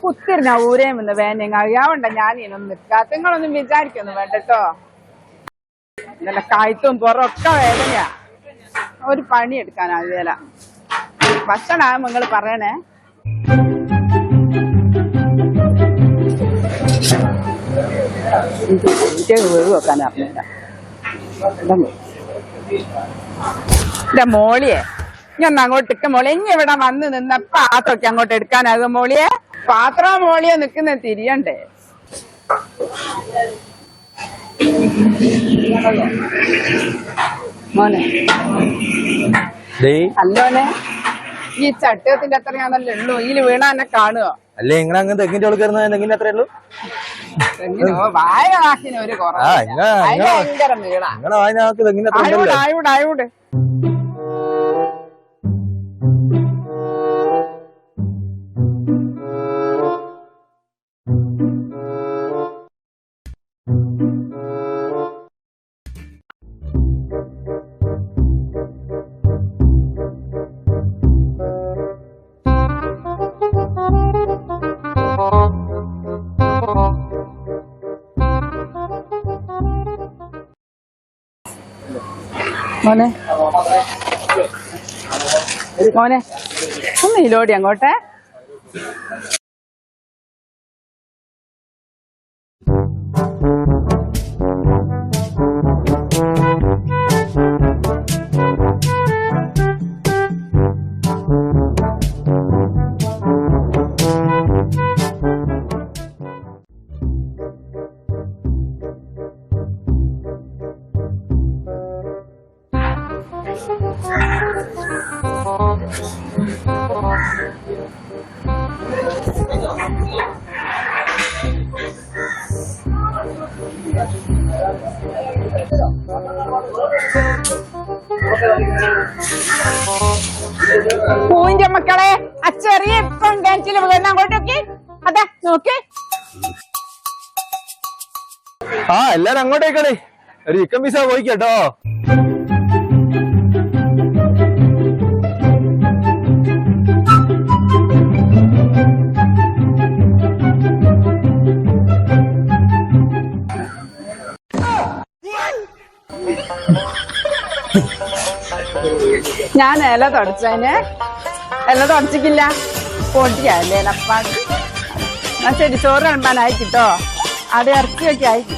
കുത്തിരിഞ്ഞ ഊരേം വന്ന് വേനങ്ങ അറിയാവണ്ട ഞാനൊന്നും നിൽക്കാത്ത നിങ്ങളൊന്നും വിചാരിക്കൊന്നും വേണ്ടട്ടോ. നല്ല കായ്ത്തും പുറമൊക്കെ വേദനയാ. ഒരു പണി എടുക്കാനാവില്ല. ഭക്ഷണമാണ് നിങ്ങൾ പറയണേ. വേവ് വെക്കാൻ അറിഞ്ഞില്ല. എന്റെ മോളിയെ ഞാൻ അങ്ങോട്ടേക്ക് മോളെ ഇനി ഇവിടെ വന്ന് നിന്ന പാത്രമൊക്കെ അങ്ങോട്ട് എടുക്കാനാകും മോളിയെ. പാത്രം മോളിയെ നിക്കുന്ന തിരിയണ്ടേ. മോനെ അല്ലോനെ ഈ ചട്ടത്തിന്റെ അത്രയാണല്ലോ ഉള്ളൂ. ഇതിൽ വീണ എന്നെ കാണുവോ? അല്ലേ നിങ്ങൾ അങ്ങ് തെങ്ങിന്റെ ഉള്ളിൽ കയറുന്ന തെങ്ങിന്റെ അത്രേ ഉള്ളൂ. വായ വാക്കിന് ഒരു ഭയങ്കര നീള. ആയൂടെ മോനെ മോനെ ഒന്ന് ഇതിലോടി അങ്ങോട്ടെ. പൂവിന്റെ മക്കളെ ആ ചെറിയ ഇപ്പം കിണറ്റിൽ വീണ അങ്ങോട്ടൊക്കെ അതാ നോക്കി. ആ എല്ലാരും അങ്ങോട്ടേക്കണേ. ഒരു ചിക്കൻ പീസ പോയിക്കട്ടോ. ഞാൻ ഇല തുടച്ചതിന് ഇല തുടച്ചിക്കില്ല പൊട്ടിയല്ലേ അപ്പാക്ക്. എന്നാ ശരി ചോറ് കളമ്പാനായിട്ടോ. അവിടെ ഇറച്ചിയൊക്കെ ആയിക്കി.